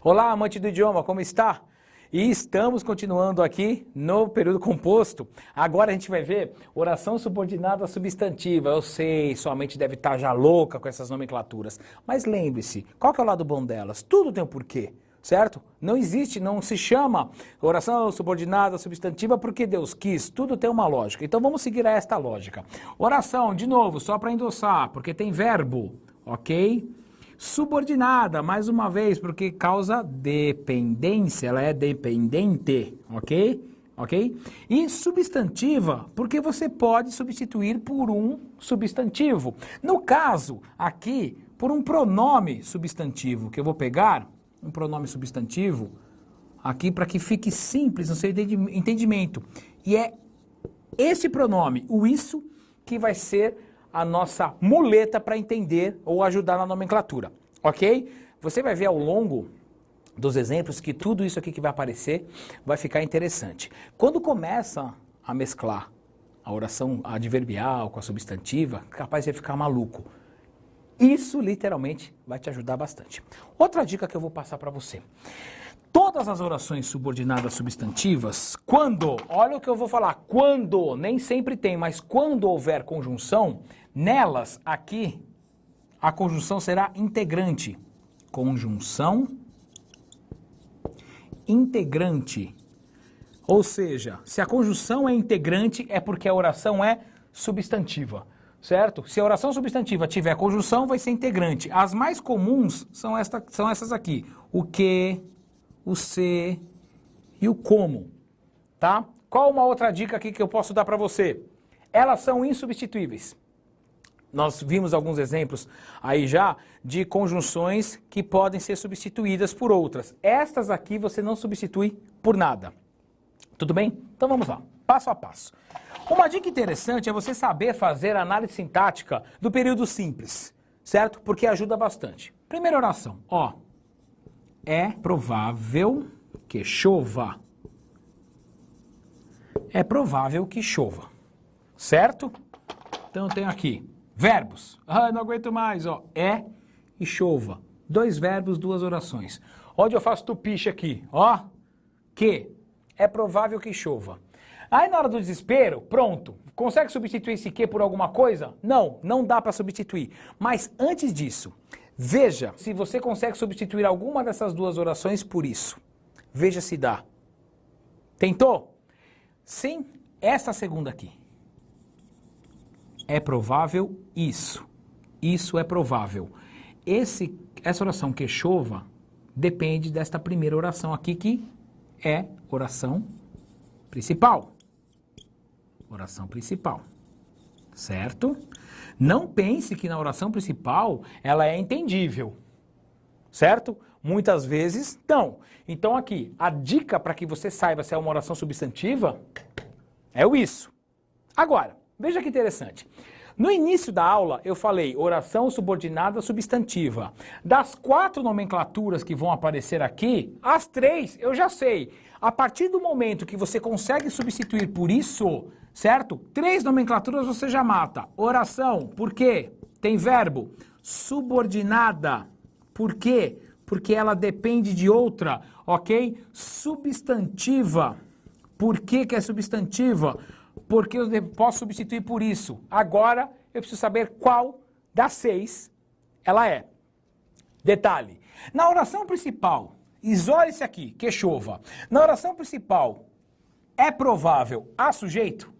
Olá, amante do idioma, como está? E estamos continuando aqui no período composto. Agora a gente vai ver oração subordinada substantiva. Eu sei, sua mente deve estar já louca com essas nomenclaturas. Mas lembre-se, qual que é o lado bom delas? Tudo tem um porquê, certo? Não existe, não se chama oração subordinada substantiva porque Deus quis. Tudo tem uma lógica. Então vamos seguir esta lógica. Oração, de novo, só para endossar, porque tem verbo, ok? Subordinada, mais uma vez, porque causa dependência, ela é dependente, ok? Ok? E substantiva, porque você pode substituir por um substantivo. No caso, aqui, por um pronome substantivo, que eu vou pegar, um pronome substantivo, aqui para que fique simples no seu entendimento. E é esse pronome, o isso, que vai ser a nossa muleta para entender ou ajudar na nomenclatura, ok? Você vai ver ao longo dos exemplos que tudo isso aqui que vai aparecer vai ficar interessante. Quando começa a mesclar a oração adverbial com a substantiva, capaz de ficar maluco. Isso literalmente vai te ajudar bastante. Outra dica que eu vou passar para você. Todas as orações subordinadas substantivas, quando, olha o que eu vou falar, quando, nem sempre tem, mas quando houver conjunção, nelas aqui, a conjunção será integrante. Conjunção integrante. Ou seja, se a conjunção é integrante, é porque a oração é substantiva, certo? Se a oração substantiva tiver conjunção, vai ser integrante. As mais comuns são essas aqui, o que, o se e o como, tá? Qual uma outra dica aqui que eu posso dar para você? Elas são insubstituíveis. Nós vimos alguns exemplos aí já de conjunções que podem ser substituídas por outras. Estas aqui você não substitui por nada. Tudo bem? Então vamos lá, passo a passo. Uma dica interessante é você saber fazer a análise sintática do período simples, certo? Porque ajuda bastante. Primeira oração, ó. É provável que chova. É provável que chova, certo? Então eu tenho aqui verbos. Ah, não aguento mais, ó. É e chova. 2 verbos, 2 orações. Onde eu faço tupiche aqui, ó. Que é provável que chova. Aí na hora do desespero, pronto. Consegue substituir esse que por alguma coisa? Não, não dá para substituir. Mas antes disso, veja se você consegue substituir alguma dessas 2 orações por isso. Veja se dá. Tentou? Sim, essa segunda aqui. É provável isso. Isso é provável. Essa oração que chova depende desta primeira oração aqui, que é oração principal. Oração principal. Certo? Não pense que na oração principal ela é entendível. Certo? Muitas vezes não. Então aqui, a dica para que você saiba se é uma oração substantiva é o isso. Agora, veja que interessante. No início da aula eu falei oração subordinada substantiva. Das 4 nomenclaturas que vão aparecer aqui, as 3 eu já sei. A partir do momento que você consegue substituir por isso, certo? 3 nomenclaturas você já mata. Oração, por quê? Tem verbo. Subordinada, por quê? Porque ela depende de outra, ok? Substantiva, por que que é substantiva? Porque eu posso substituir por isso. Agora eu preciso saber qual das 6 ela é. Detalhe, na oração principal, isole-se aqui, que chova. Na oração principal, é provável há sujeito?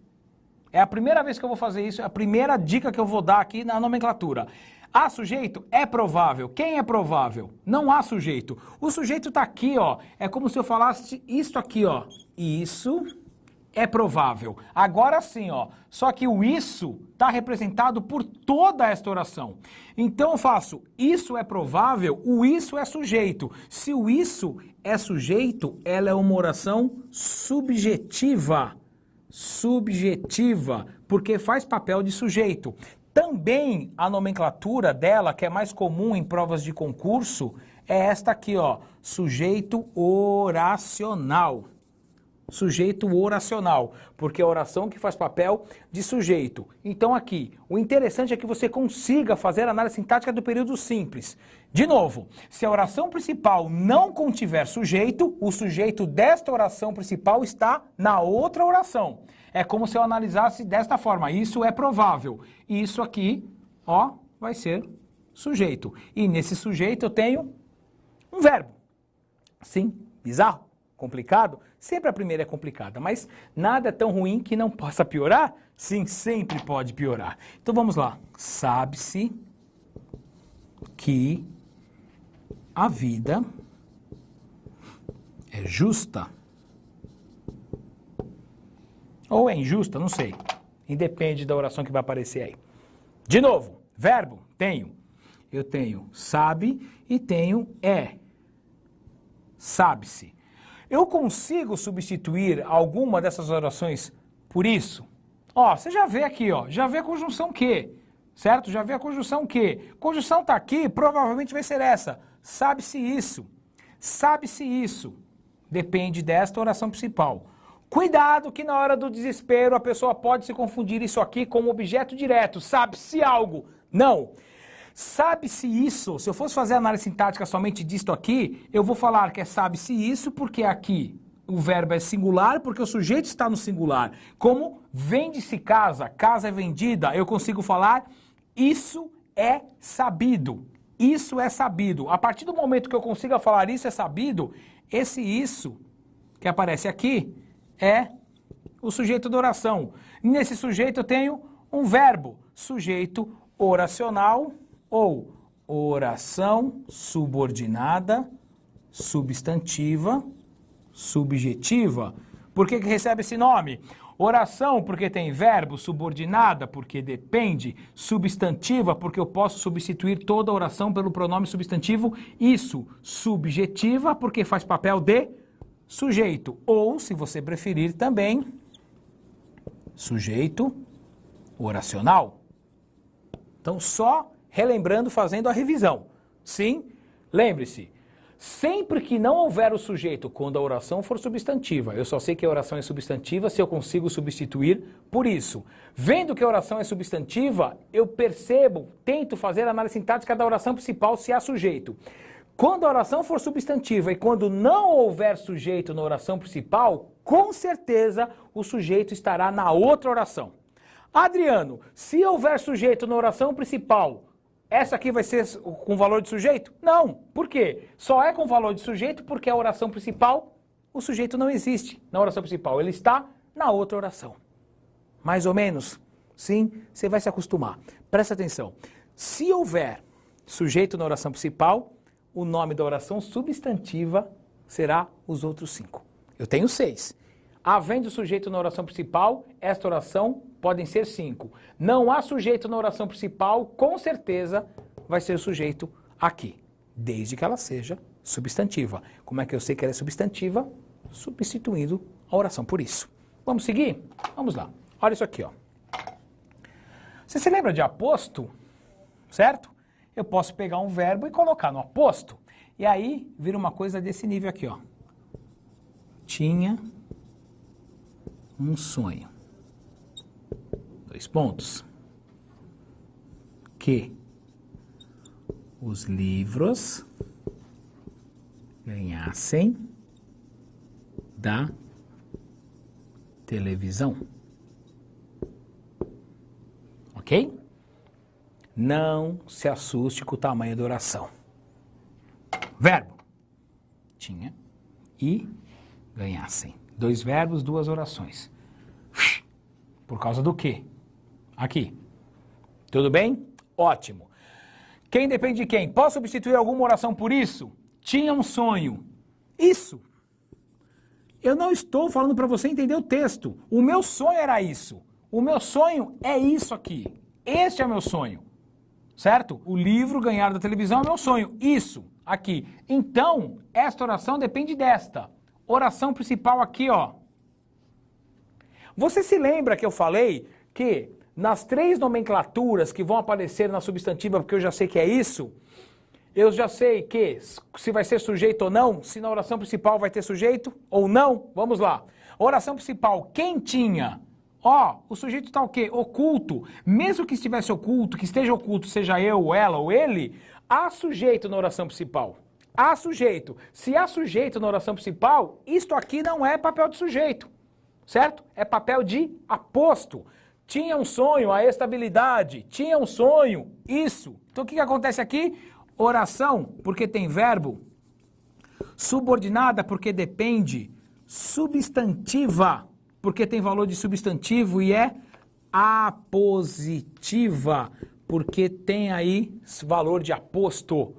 É a primeira vez que eu vou fazer isso, é a primeira dica que eu vou dar aqui na nomenclatura. Há sujeito? É provável. Quem é provável? Não há sujeito. O sujeito está aqui, ó. É como se eu falasse isso aqui, ó. Isso é provável. Agora sim, ó. Só que o isso está representado por toda esta oração. Então eu faço isso é provável, o isso é sujeito. Se o isso é sujeito, ela é uma oração subjetiva. Subjetiva, porque faz papel de sujeito. Também a nomenclatura dela, que é mais comum em provas de concurso, é esta aqui, ó. Sujeito oracional. sujeito oracional, porque é a oração que faz papel de sujeito. Então aqui, o interessante é que você consiga fazer a análise sintática do período simples. De novo, se a oração principal não contiver sujeito, o sujeito desta oração principal está na outra oração. É como se eu analisasse desta forma, isso é provável. E isso aqui, ó, vai ser sujeito. E nesse sujeito eu tenho um verbo. Sim, bizarro, complicado. Sempre a primeira é complicada, mas nada é tão ruim que não possa piorar? Sim, sempre pode piorar. Então vamos lá. Sabe-se que a vida é justa. Ou é injusta, não sei. Independe da oração que vai aparecer aí. De novo, verbo, tenho. Eu tenho sabe e tenho é. Sabe-se. Eu consigo substituir alguma dessas orações por isso? Ó, você já vê aqui, ó, já vê a conjunção que, certo? Já vê a conjunção que. Conjunção tá aqui, provavelmente vai ser essa. Sabe-se isso. Sabe-se isso. Depende desta oração principal. Cuidado que na hora do desespero a pessoa pode se confundir isso aqui com um objeto direto. Sabe-se algo. Não. Sabe-se isso, se eu fosse fazer análise sintática somente disto aqui, eu vou falar que é sabe-se isso porque aqui o verbo é singular, porque o sujeito está no singular. Como vende-se casa, casa é vendida, eu consigo falar isso é sabido. Isso é sabido. A partir do momento que eu consiga falar isso é sabido, esse isso que aparece aqui é o sujeito da oração. Nesse sujeito eu tenho um verbo, sujeito oracional, ou oração subordinada, substantiva, subjetiva. Por que recebe esse nome? Oração porque tem verbo, subordinada porque depende, substantiva porque eu posso substituir toda a oração pelo pronome substantivo, isso, subjetiva porque faz papel de sujeito, ou, se você preferir também, sujeito oracional. Então, só relembrando, fazendo a revisão. Sim, lembre-se, sempre que não houver o sujeito quando a oração for substantiva, eu só sei que a oração é substantiva se eu consigo substituir por isso. Vendo que a oração é substantiva, eu percebo, tento fazer a análise sintática da oração principal se há sujeito. Quando a oração for substantiva e quando não houver sujeito na oração principal, com certeza o sujeito estará na outra oração. Adriano, se houver sujeito na oração principal, essa aqui vai ser com valor de sujeito? Não. Por quê? Só é com valor de sujeito porque a oração principal, o sujeito não existe na oração principal. Ele está na outra oração. Mais ou menos? Sim, você vai se acostumar. Presta atenção. Se houver sujeito na oração principal, o nome da oração substantiva será os outros 5. Eu tenho 6. Havendo sujeito na oração principal, esta oração podem ser 5. Não há sujeito na oração principal, com certeza vai ser sujeito aqui, desde que ela seja substantiva. Como é que eu sei que ela é substantiva? Substituindo a oração por isso. Vamos seguir? Vamos lá. Olha isso aqui, ó. Você se lembra de aposto? Certo? Eu posso pegar um verbo e colocar no aposto. E aí vira uma coisa desse nível aqui, ó. Tinha um sonho. 2 pontos. Que os livros ganhassem da televisão. Ok? Não se assuste com o tamanho da oração. Verbo. Tinha e ganhassem. 2 verbos, 2 orações. Por causa do quê? Aqui. Tudo bem? Ótimo. Quem depende de quem? Posso substituir alguma oração por isso? Tinha um sonho. Isso. Eu não estou falando para você entender o texto. O meu sonho era isso. O meu sonho é isso aqui. Este é o meu sonho. Certo? O livro ganhar da televisão é meu sonho. Isso, aqui. Então, esta oração depende desta. Oração principal aqui, ó. Você se lembra que eu falei que nas 3 nomenclaturas que vão aparecer na substantiva, porque eu já sei que é isso, eu já sei que se vai ser sujeito ou não, se na oração principal vai ter sujeito ou não. Vamos lá. Oração principal, quem tinha? Ó, o sujeito está o quê? Oculto. Mesmo que estivesse oculto, que esteja oculto, seja eu, ou ela, ou ele, há sujeito na oração principal. Há sujeito. Se há sujeito na oração principal, isto aqui não é papel de sujeito, certo? É papel de aposto. Tinha um sonho, a estabilidade. Tinha um sonho, isso. Então o que acontece aqui? Oração, porque tem verbo. Subordinada, porque depende. Substantiva, porque tem valor de substantivo. E é apositiva, porque tem aí valor de aposto.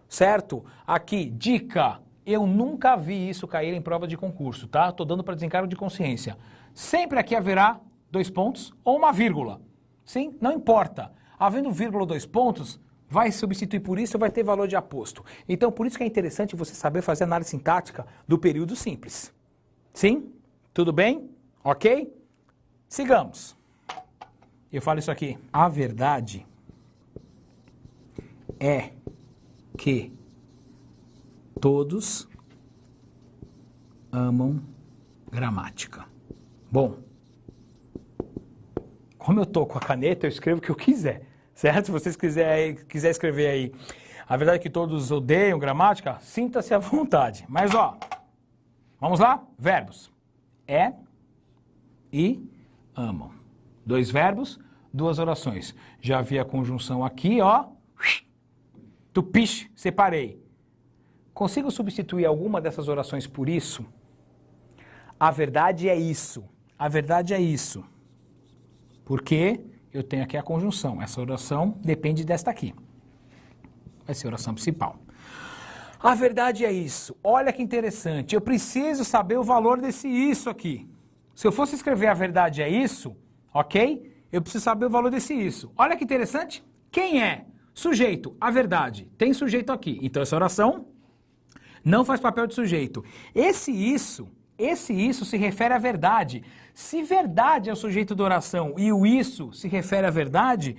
Certo? Aqui, dica. Eu nunca vi isso cair em prova de concurso, tá? Tô dando para desencargo de consciência. Sempre aqui haverá 2 pontos ou uma vírgula. Sim? Não importa. Havendo vírgula ou 2 pontos, vai substituir por isso, vai ter valor de aposto. Então, por isso que é interessante você saber fazer análise sintática do período simples. Sim? Tudo bem? Ok? Sigamos. Eu falo isso aqui. A verdade é que todos amam gramática. Bom, como eu tô com a caneta, eu escrevo o que eu quiser, certo? Se vocês quiserem escrever aí, a verdade é que todos odeiam gramática, sinta-se à vontade. Mas, ó, vamos lá? Verbos. É e amam. 2 verbos, 2 orações. Já vi a conjunção aqui, ó. Tupish, separei. Consigo substituir alguma dessas orações por isso? A verdade é isso. A verdade é isso. Porque eu tenho aqui a conjunção. Essa oração depende desta aqui. Vai ser a oração principal. A verdade é isso. Olha que interessante. Eu preciso saber o valor desse isso aqui. Se eu fosse escrever a verdade é isso, ok? Eu preciso saber o valor desse isso. Olha que interessante. Quem é? Sujeito, a verdade. Tem sujeito aqui. Então essa oração não faz papel de sujeito. Esse isso se refere à verdade. Se verdade é o sujeito da oração e o isso se refere à verdade,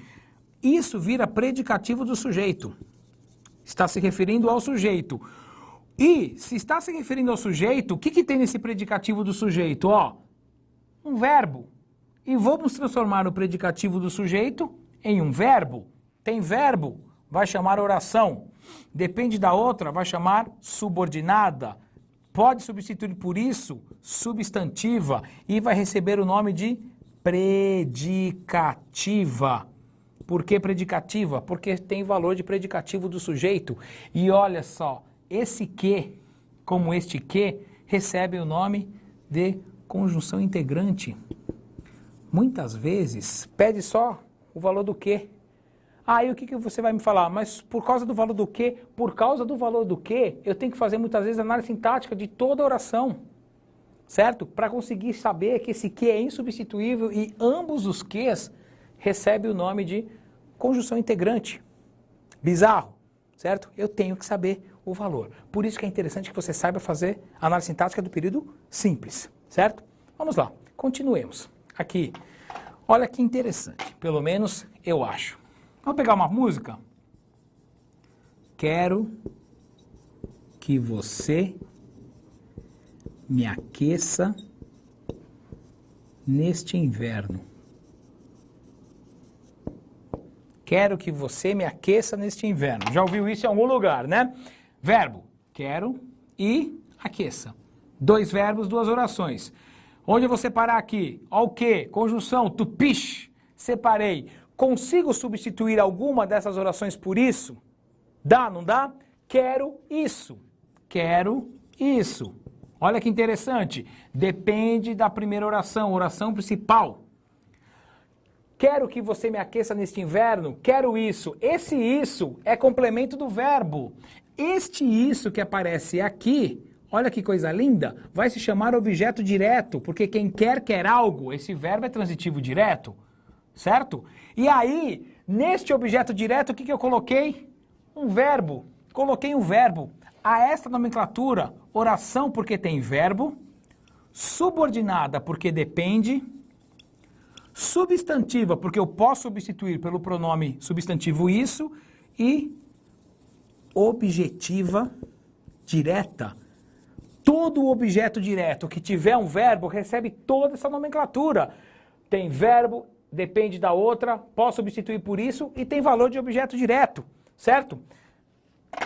isso vira predicativo do sujeito. Está se referindo ao sujeito. E se está se referindo ao sujeito, o que tem nesse predicativo do sujeito? Ó, um verbo. E vamos transformar o predicativo do sujeito em um verbo. Tem verbo, vai chamar oração. Depende da outra, vai chamar subordinada. Pode substituir por isso substantiva e vai receber o nome de predicativa. Por que predicativa? Porque tem valor de predicativo do sujeito. E olha só, esse que, como este que, recebe o nome de conjunção integrante. Muitas vezes pede só o valor do que. Aí o que você vai me falar? Mas por causa do valor do quê? Por causa do valor do quê, eu tenho que fazer muitas vezes análise sintática de toda a oração, certo? Para conseguir saber que esse que é insubstituível e ambos os quês recebem o nome de conjunção integrante. Bizarro, certo? Eu tenho que saber o valor. Por isso que é interessante que você saiba fazer análise sintática do período simples, certo? Vamos lá, continuemos. Aqui, olha que interessante, pelo menos eu acho. Vamos pegar uma música? Quero que você me aqueça neste inverno. Quero que você me aqueça neste inverno. Já ouviu isso em algum lugar, né? Verbo, quero e aqueça. 2 verbos, 2 orações. Onde eu vou separar aqui? Ó o quê? Conjunção, tupish, separei. Consigo substituir alguma dessas orações por isso? Dá, não dá? Quero isso. Quero isso. Olha que interessante. Depende da primeira oração, oração principal. Quero que você me aqueça neste inverno. Quero isso. Esse isso é complemento do verbo. Este isso que aparece aqui, olha que coisa linda, vai se chamar objeto direto, porque quem quer algo. Esse verbo é transitivo direto. Certo? E aí, neste objeto direto, o que eu coloquei? Um verbo. Coloquei um verbo. A esta nomenclatura, oração porque tem verbo, subordinada porque depende, substantiva porque eu posso substituir pelo pronome substantivo isso e objetiva direta Todo objeto direto que tiver um verbo recebe toda essa nomenclatura. Tem verbo, depende da outra, posso substituir por isso e tem valor de objeto direto, certo?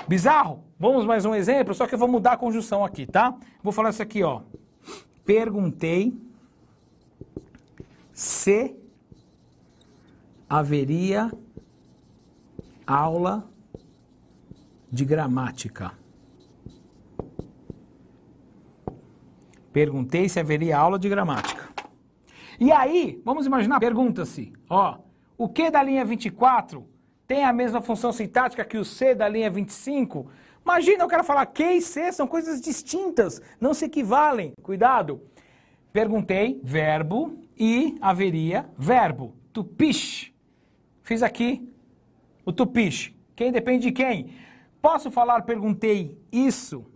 Bizarro? Vamos mais um exemplo, só que eu vou mudar a conjunção aqui, tá? Vou falar isso aqui, ó. Perguntei se haveria aula de gramática. Perguntei se haveria aula de gramática. E aí, vamos imaginar, pergunta-se, ó, o Q da linha 24 tem a mesma função sintática que o C da linha 25? Imagina, eu quero falar Q e C são coisas distintas, não se equivalem. Cuidado. Perguntei, verbo, e haveria verbo. Tupish. Fiz aqui o tupish. Quem depende de quem? Posso falar perguntei isso?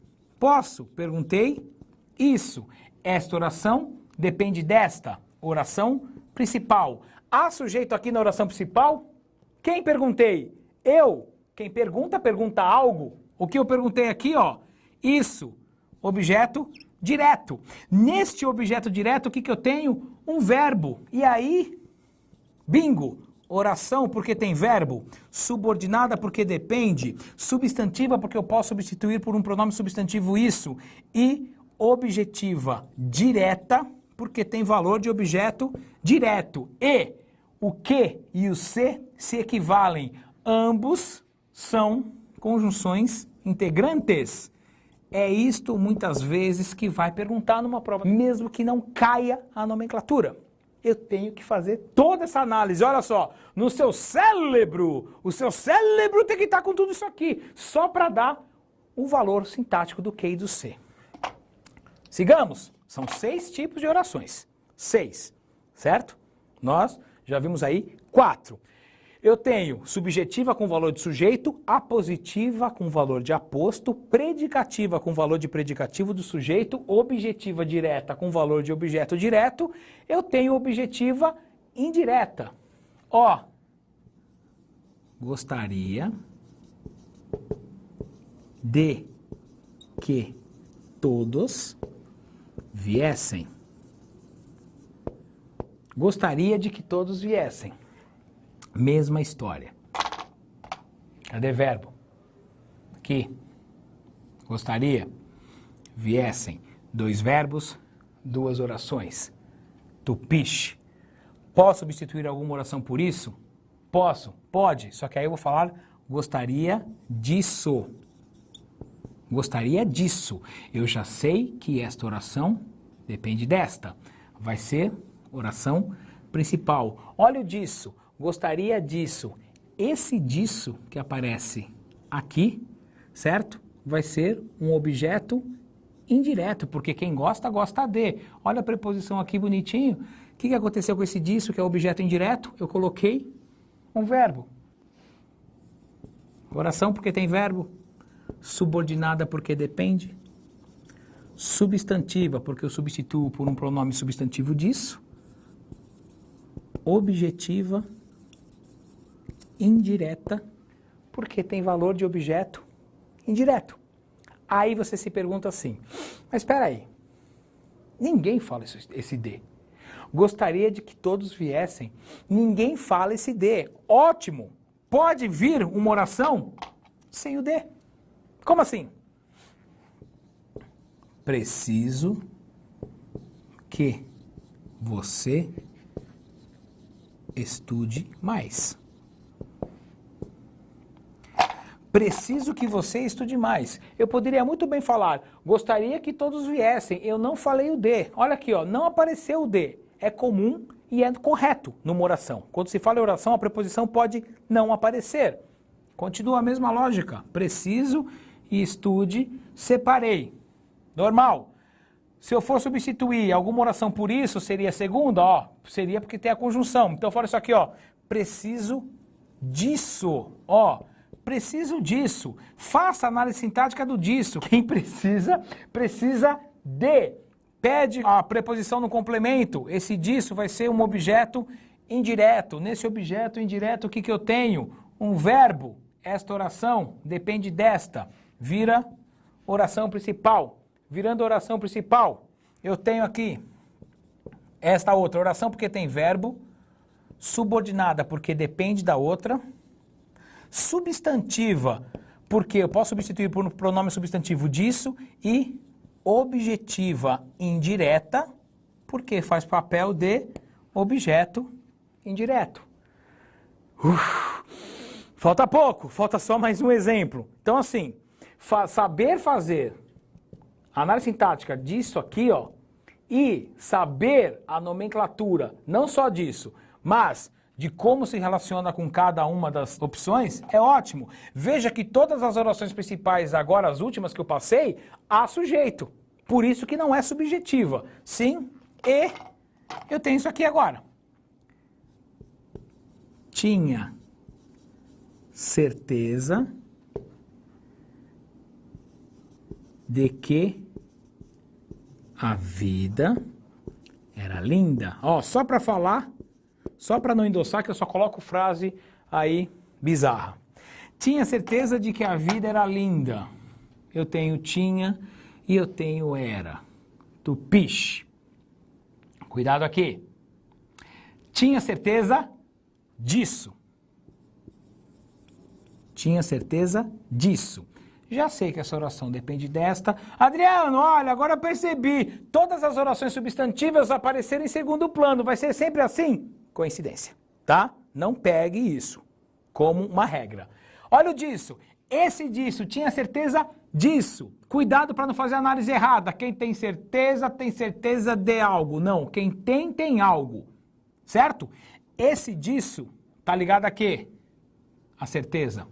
Posso. Perguntei isso. Esta oração depende desta oração principal. Há sujeito aqui na oração principal? Quem perguntei? Eu. Quem pergunta, pergunta algo. O que eu perguntei aqui, ó, isso, objeto direto. Neste objeto direto, o que eu tenho? Um verbo. E aí, bingo, oração porque tem verbo, subordinada porque depende, substantiva porque eu posso substituir por um pronome substantivo isso, e objetiva direta porque tem valor de objeto direto. E o que e o se equivalem. Ambos são conjunções integrantes. É isto, muitas vezes, que vai perguntar numa prova, mesmo que não caia a nomenclatura. Eu tenho que fazer toda essa análise. Olha só, no seu cérebro, o seu cérebro tem que estar com tudo isso aqui, só para dar o valor sintático do Q e do C. Sigamos. São 6 tipos de orações. 6, certo? Nós já vimos aí 4. Eu tenho subjetiva com valor de sujeito, apositiva com valor de aposto, predicativa com valor de predicativo do sujeito, objetiva direta com valor de objeto direto. Eu tenho objetiva indireta. Ó, gostaria de que todos viessem. Gostaria de que todos viessem. Mesma história. Cadê verbo? Aqui. Gostaria. Viessem. 2 verbos, 2 orações. Tupish. Posso substituir alguma oração por isso? Posso. Pode. Só que aí eu vou falar gostaria disso. Gostaria disso. Eu já sei que esta oração depende desta. Vai ser oração principal. Olha o disso. Gostaria disso. Esse disso que aparece aqui, certo? Vai ser um objeto indireto, porque quem gosta, gosta de. Olha a preposição aqui bonitinho. O que aconteceu com esse disso, que é objeto indireto? Eu coloquei um verbo. Oração porque tem verbo. Subordinada porque depende. Substantiva porque eu substituo por um pronome substantivo disso. Objetiva indireta, porque tem valor de objeto indireto. Aí você se pergunta assim, mas espera aí, ninguém fala esse de. Gostaria de que todos viessem. Ninguém fala esse de. Ótimo! Pode vir uma oração sem o de. Como assim? Preciso que você estude mais. Preciso que você estude mais. Eu poderia muito bem falar, gostaria que todos viessem. Eu não falei o de. Olha aqui, ó, não apareceu o de. É comum e é correto numa oração. Quando se fala em oração, a preposição pode não aparecer. Continua a mesma lógica. Preciso e estude, separei. Normal. Se eu for substituir alguma oração por isso, seria a segunda, ó. Seria porque tem a conjunção. Então eu falo isso aqui, ó. Preciso disso, ó. Preciso disso. Faça a análise sintática do disso. Quem precisa, precisa de. Pede a preposição no complemento. Esse disso vai ser um objeto indireto. Nesse objeto indireto, o que eu tenho? Um verbo. Esta oração depende desta. Vira oração principal. virando a oração principal, eu tenho aqui esta outra oração porque tem verbo, subordinada porque depende da outra, substantiva porque eu posso substituir por um pronome substantivo disso e objetiva indireta porque faz papel de objeto indireto. Falta pouco, falta só mais um exemplo. Então assim, saber fazer a análise sintática disso aqui, ó, e saber a nomenclatura, não só disso, mas de como se relaciona com cada uma das opções, é ótimo. Veja que todas as orações principais, agora as últimas que eu passei, há sujeito. Por isso que não é subjetiva. Sim, e eu tenho isso aqui agora. Tinha certeza de que a vida era linda. Ó, só para falar, só para não endossar, que eu só coloco frase aí bizarra. Tinha certeza de que a vida era linda. Eu tenho tinha e eu tenho era. Tupish. Cuidado aqui. Tinha certeza disso. Tinha certeza disso. Já sei que essa oração depende desta. Adriano, olha, agora eu percebi. Todas as orações substantivas apareceram em segundo plano. Vai ser sempre assim? Coincidência, tá? Não pegue isso como uma regra. Olha o disso. Esse disso, tinha certeza disso. Cuidado para não fazer análise errada. Quem tem certeza de algo. Não, quem tem algo. Certo? Esse disso tá ligado a quê? A certeza.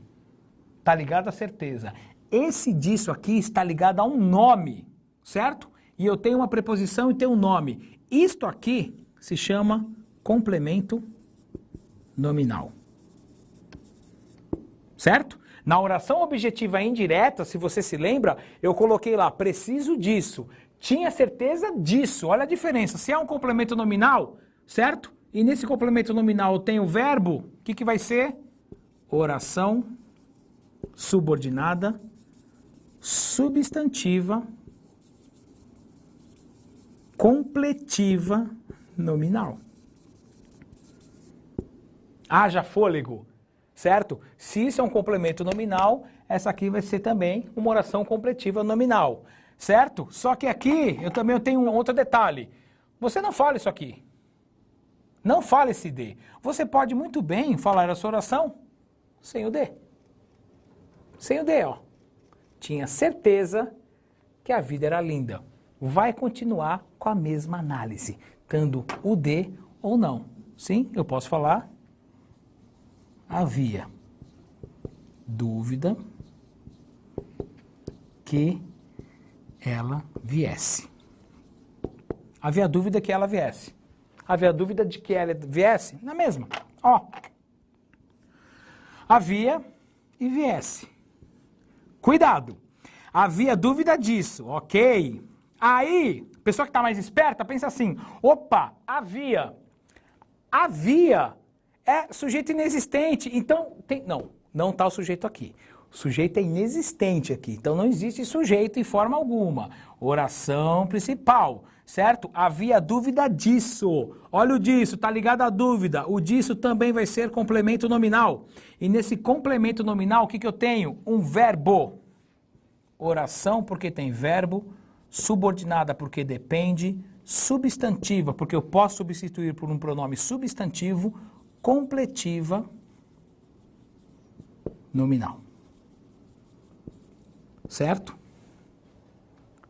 Tá ligado à certeza. Esse disso aqui está ligado a um nome, certo? E eu tenho uma preposição e tenho um nome. Isto aqui se chama complemento nominal. Certo? Na oração objetiva indireta, se você se lembra, eu coloquei lá, preciso disso. Tinha certeza disso. Olha a diferença. Se é um complemento nominal, certo? E nesse complemento nominal eu tenho o verbo, o que vai ser? Oração subordinada substantiva completiva nominal. Haja fôlego, certo? Se isso é um complemento nominal, essa aqui vai ser também uma oração completiva nominal, certo? Só que aqui eu também tenho um outro detalhe. Você não fala isso aqui. Não fala esse D. Você pode muito bem falar a sua oração sem o D. Sem o D, ó. Tinha certeza que a vida era linda. Vai continuar com a mesma análise, tendo o D ou não. Sim, eu posso falar. Havia dúvida que ela viesse. Havia dúvida que ela viesse. Havia dúvida de que ela viesse? Na mesma. Ó. Havia e viesse. Cuidado. Havia dúvida disso, ok? Aí, a pessoa que está mais esperta pensa assim, opa, havia. Havia é sujeito inexistente, então, não está o sujeito aqui. O sujeito é inexistente aqui, então não existe sujeito em forma alguma. Oração principal, certo? Havia dúvida disso. Olha o disso, tá ligado à dúvida. O disso também vai ser complemento nominal. E nesse complemento nominal, o que eu tenho? Um verbo. Oração porque tem verbo, subordinada porque depende, substantiva porque eu posso substituir por um pronome substantivo, completiva nominal. Certo?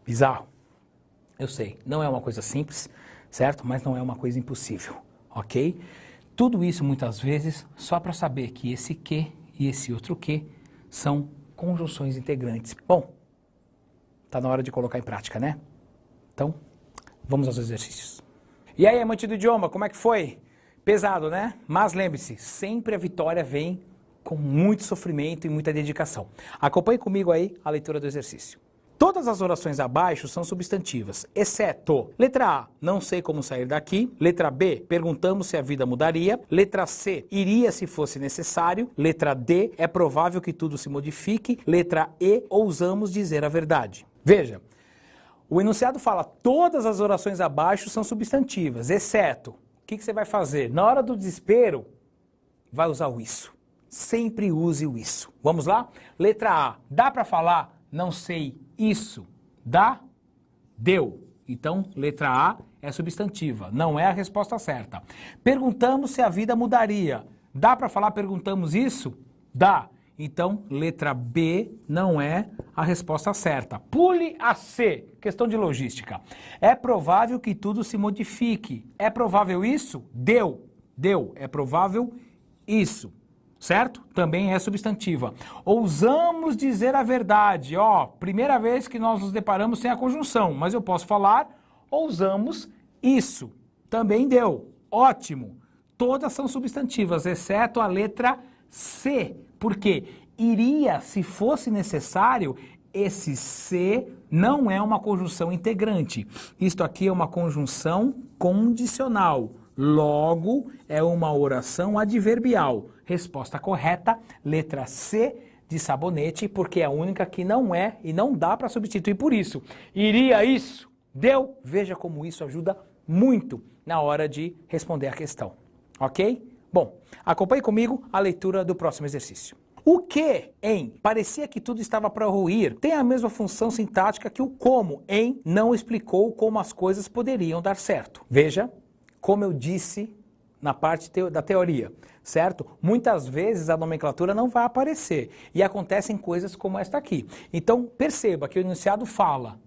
Bizarro. Eu sei, não é uma coisa simples, certo? Mas não é uma coisa impossível, ok? Tudo isso muitas vezes só para saber que esse que e esse outro que são conjunções integrantes. Bom, tá na hora de colocar em prática, né? Então, vamos aos exercícios. E aí, amante do idioma, como é que foi? Pesado, né? Mas lembre-se, sempre a vitória vem com muito sofrimento e muita dedicação. Acompanhe comigo aí a leitura do exercício. Todas as orações abaixo são substantivas, exceto letra A, não sei como sair daqui. Letra B, perguntamos se a vida mudaria. Letra C, iria se fosse necessário. Letra D, é provável que tudo se modifique. Letra E, ousamos dizer a verdade. Veja, O enunciado fala, todas as orações abaixo são substantivas, exceto. O que você vai fazer? Na hora do desespero, vai usar o isso. Sempre use o isso. Vamos lá? Letra A. Dá para falar? Não sei. Isso. Dá? Deu. Então, letra A é substantiva. Não é a resposta certa. Perguntamos se a vida mudaria. Dá para falar perguntamos isso? Dá. Então, letra B não é a resposta certa. Pule a C. Questão de logística. É provável que tudo se modifique. É provável isso? Deu. Deu. É provável isso. Certo? Também é substantiva. Ousamos dizer a verdade. Ó, primeira vez que nós nos deparamos sem a conjunção, mas eu posso falar ousamos isso. Também deu. Ótimo. Todas são substantivas, exceto a letra C. Porque iria, se fosse necessário, esse C não é uma conjunção integrante. Isto aqui é uma conjunção condicional. Logo, é uma oração adverbial. Resposta correta, letra C de sabonete, porque é a única que não é e não dá para substituir por isso. Iria isso? Deu? Veja como isso ajuda muito na hora de responder a questão. Ok? Bom, acompanhe comigo a leitura do próximo exercício. O que em parecia que tudo estava para ruir tem a mesma função sintática que o como em não explicou como as coisas poderiam dar certo. Veja, como eu disse na parte da teoria, certo? Muitas vezes a nomenclatura não vai aparecer e acontecem coisas como esta aqui. Então perceba que o enunciado fala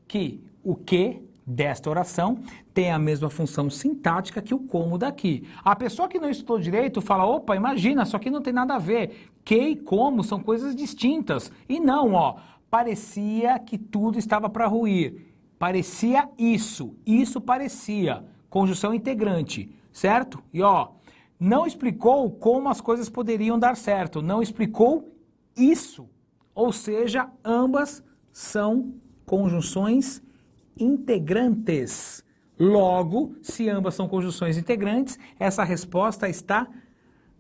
que o que desta oração tem a mesma função sintática que o como daqui. A pessoa que não estudou direito fala, opa, imagina, isso aqui não tem nada a ver. Que e como são coisas distintas. E não, ó, parecia que tudo estava para ruir. Parecia isso, isso parecia. Conjunção integrante, certo? E ó, não explicou como as coisas poderiam dar certo, não explicou isso. Ou seja, ambas são conjunções integrantes. Logo, se ambas são conjunções integrantes, essa resposta está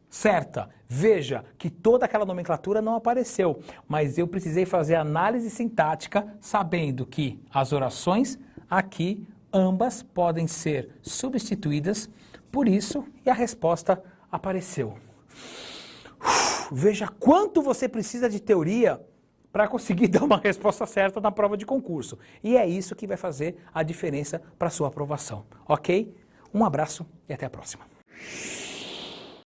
certa. Veja que toda aquela nomenclatura não apareceu, mas eu precisei fazer análise sintática sabendo que as orações aqui, ambas podem ser substituídas por isso e a resposta apareceu. Veja quanto você precisa de teoria para conseguir dar uma resposta certa na prova de concurso. E é isso que vai fazer a diferença para a sua aprovação, ok? Um abraço e até a próxima.